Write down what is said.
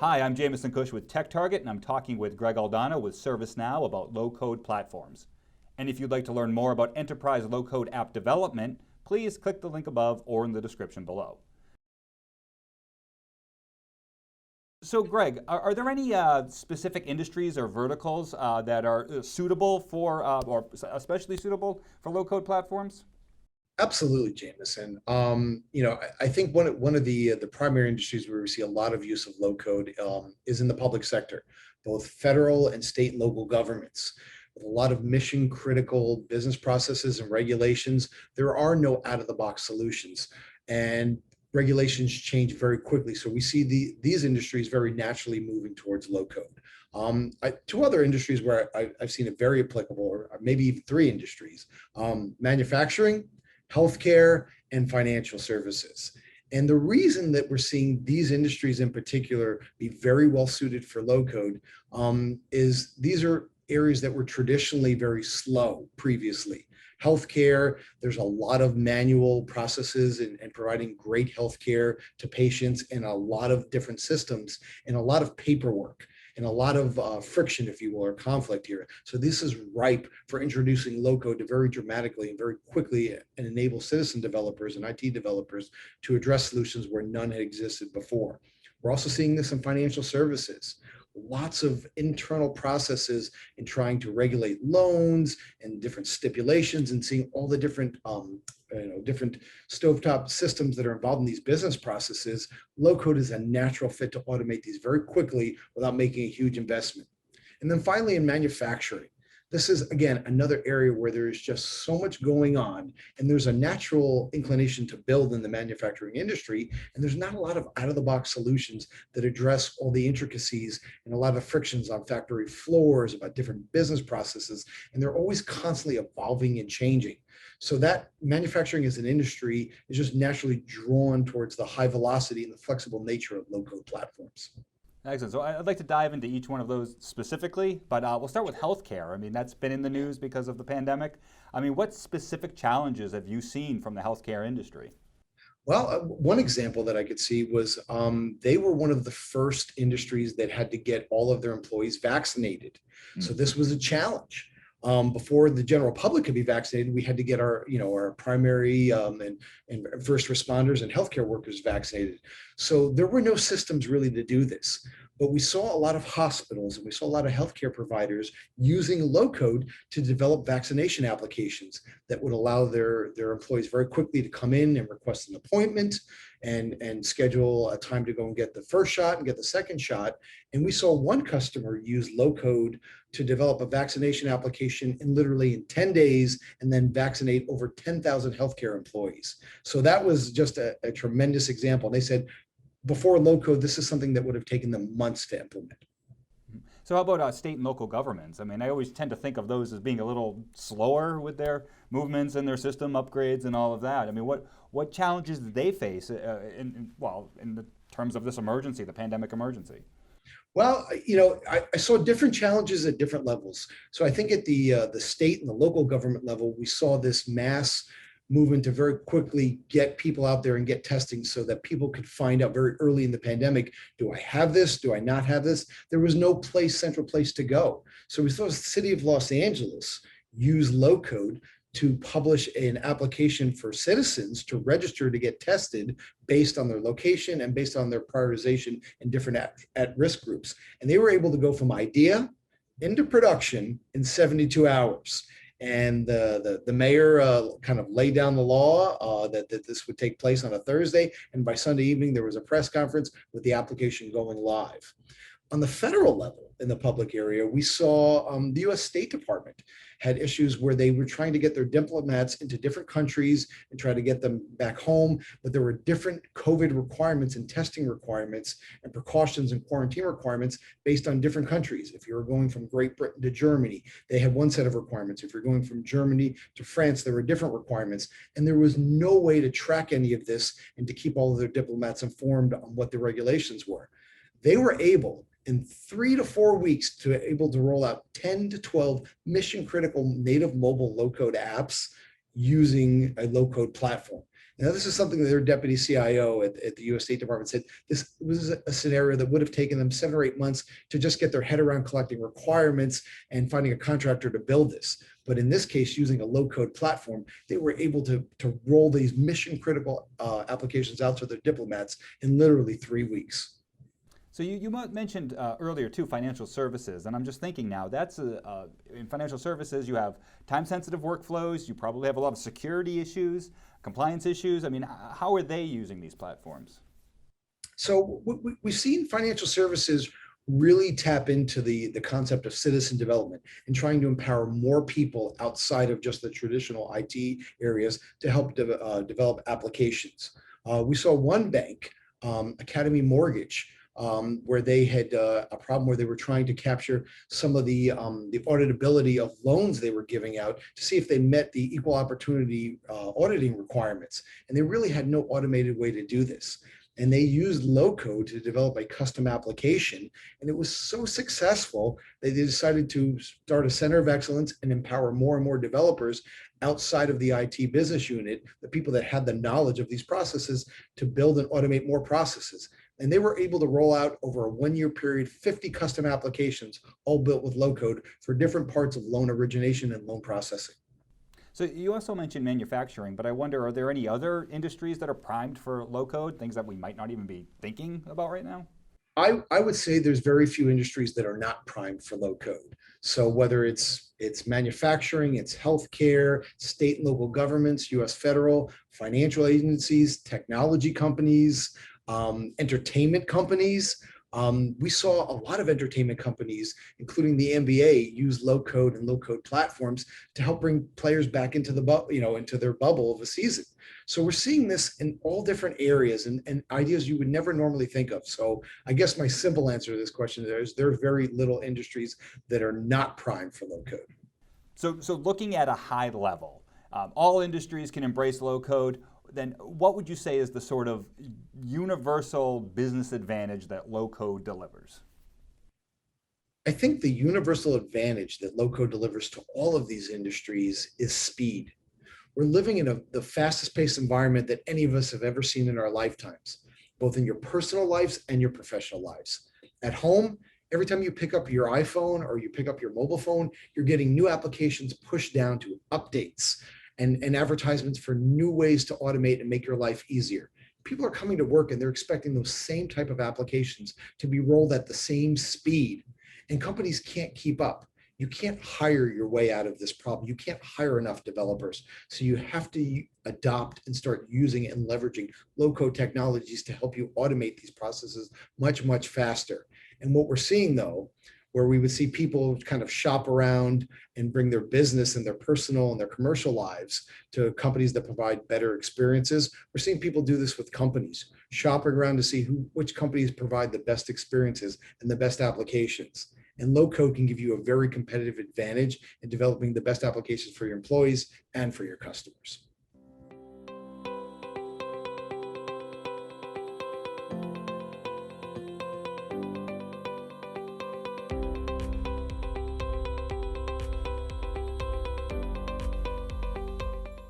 Hi, I'm Jameson Cush with TechTarget, and I'm talking with Gregg Aldana with ServiceNow about low-code platforms. And if you'd like to learn more about enterprise low-code app development, please click the link above or in the description below. So, Greg, are there any specific industries or verticals that are suitable for, or especially suitable for low-code platforms? Absolutely, Jameson. I think one of the primary industries where we see a lot of use of low code is in the public sector, both federal and state and local governments. With a lot of mission critical business processes and regulations, there are no out of the box solutions, and regulations change very quickly. So we see these industries very naturally moving towards low code. Two other industries where I've seen it very applicable, or maybe even three industries: manufacturing, healthcare, and financial services. And the reason that we're seeing these industries in particular be very well suited for low code is these are areas that were traditionally very slow previously. Healthcare, there's a lot of manual processes and providing great healthcare to patients, and a lot of different systems and a lot of paperwork and a lot of friction, if you will, or conflict here. So this is ripe for introducing low code to very dramatically and very quickly and enable citizen developers and IT developers to address solutions where none had existed before. We're also seeing this in financial services. Lots of internal processes in trying to regulate loans and different stipulations, and seeing all the different different stovetop systems that are involved in these business processes. Low code is a natural fit to automate these very quickly without making a huge investment. And then finally, in manufacturing, this is, again, another area where there is just so much going on, and there's a natural inclination to build in the manufacturing industry, and there's not a lot of out-of-the-box solutions that address all the intricacies and a lot of frictions on factory floors about different business processes, and they're always constantly evolving and changing. So that manufacturing as an industry is just naturally drawn towards the high velocity and the flexible nature of low-code platforms. Excellent. So I'd like to dive into each one of those specifically, but we'll start with healthcare. I mean, that's been in the news because of the pandemic. I mean, what specific challenges have you seen from the healthcare industry? Well, one example that I could see was they were one of the first industries that had to get all of their employees vaccinated. So Mm. this was a challenge. Before the general public could be vaccinated, we had to get our primary and first responders and healthcare workers vaccinated. So there were no systems really to do this. But we saw a lot of hospitals and we saw a lot of healthcare providers using low code to develop vaccination applications that would allow their employees very quickly to come in and request an appointment and schedule a time to go and get the first shot and get the second shot. And we saw one customer use low code to develop a vaccination application in 10 days, and then vaccinate over 10,000 healthcare employees. So that was just a tremendous example. And they said before low code, this is something that would have taken them months to implement. So how about state and local governments? I mean, I always tend to think of those as being a little slower with their movements and their system upgrades and all of that. I mean, what challenges did they face in the terms of this emergency, the pandemic emergency? Well, I saw different challenges at different levels. So I think at the state and the local government level, we saw this mass movement to very quickly get people out there and get testing so that people could find out very early in the pandemic, do I have this? Do I not have this? There was no central place to go. So we saw the city of Los Angeles use low code to publish an application for citizens to register to get tested based on their location and based on their prioritization in different at-risk groups. And they were able to go from idea into production in 72 hours. And the mayor kind of laid down the law that this would take place on a Thursday. And by Sunday evening, there was a press conference with the application going live. On the federal level, in the public area, we saw the US State Department had issues where they were trying to get their diplomats into different countries and try to get them back home, but there were different COVID requirements and testing requirements and precautions and quarantine requirements based on different countries. If you were going from Great Britain to Germany, they had one set of requirements. If you're going from Germany to France, there were different requirements. And there was no way to track any of this and to keep all of their diplomats informed on what the regulations were. They were able in 3 to 4 weeks to able to roll out 10 to 12 mission critical native mobile low code apps using a low-code platform. Now, this is something that their deputy CIO at the US State Department said this was a scenario that would have taken them 7 or 8 months to just get their head around collecting requirements and finding a contractor to build this. But in this case, using a low-code platform, they were able to roll these mission-critical applications out to their diplomats in literally 3 weeks. So you mentioned earlier too financial services, and I'm just thinking now that's in financial services you have time-sensitive workflows. You probably have a lot of security issues, compliance issues. I mean, how are they using these platforms? So we've seen financial services really tap into the concept of citizen development and trying to empower more people outside of just the traditional IT areas to help develop applications. We saw one bank, Academy Mortgage, where they had a problem where they were trying to capture some of the auditability of loans they were giving out to see if they met the equal opportunity auditing requirements. And they really had no automated way to do this. And they used low code to develop a custom application. And it was so successful that they decided to start a center of excellence and empower more and more developers outside of the IT business unit, the people that had the knowledge of these processes, to build and automate more processes. And they were able to roll out over a 1-year period, 50 custom applications, all built with low code for different parts of loan origination and loan processing. So you also mentioned manufacturing, but I wonder, are there any other industries that are primed for low code, things that we might not even be thinking about right now? I would say there's very few industries that are not primed for low code. So whether it's manufacturing, it's healthcare, state and local governments, US federal, financial agencies, technology companies, entertainment companies. We saw a lot of entertainment companies, including the NBA, use low code and low code platforms to help bring players back into into their bubble of a season. So we're seeing this in all different areas and ideas you would never normally think of. So I guess my simple answer to this question is there are very little industries that are not primed for low code. So looking at a high level, all industries can embrace low code. Then what would you say is the sort of universal business advantage that low code delivers? I think the universal advantage that low code delivers to all of these industries is speed. We're living in the fastest paced environment that any of us have ever seen in our lifetimes, both in your personal lives and your professional lives. At home, every time you pick up your iPhone or you pick up your mobile phone, you're getting new applications pushed down to updates and advertisements for new ways to automate and make your life easier. People are coming to work and they're expecting those same type of applications to be rolled at the same speed, and companies can't keep up. You can't hire your way out of this problem. You can't hire enough developers. So you have to adopt and start using and leveraging low-code technologies to help you automate these processes much, much faster. And what we're seeing though, where we would see people kind of shop around and bring their business and their personal and their commercial lives to companies that provide better experiences. We're seeing people do this with companies, shopping around to see which companies provide the best experiences and the best applications. And low code can give you a very competitive advantage in developing the best applications for your employees and for your customers.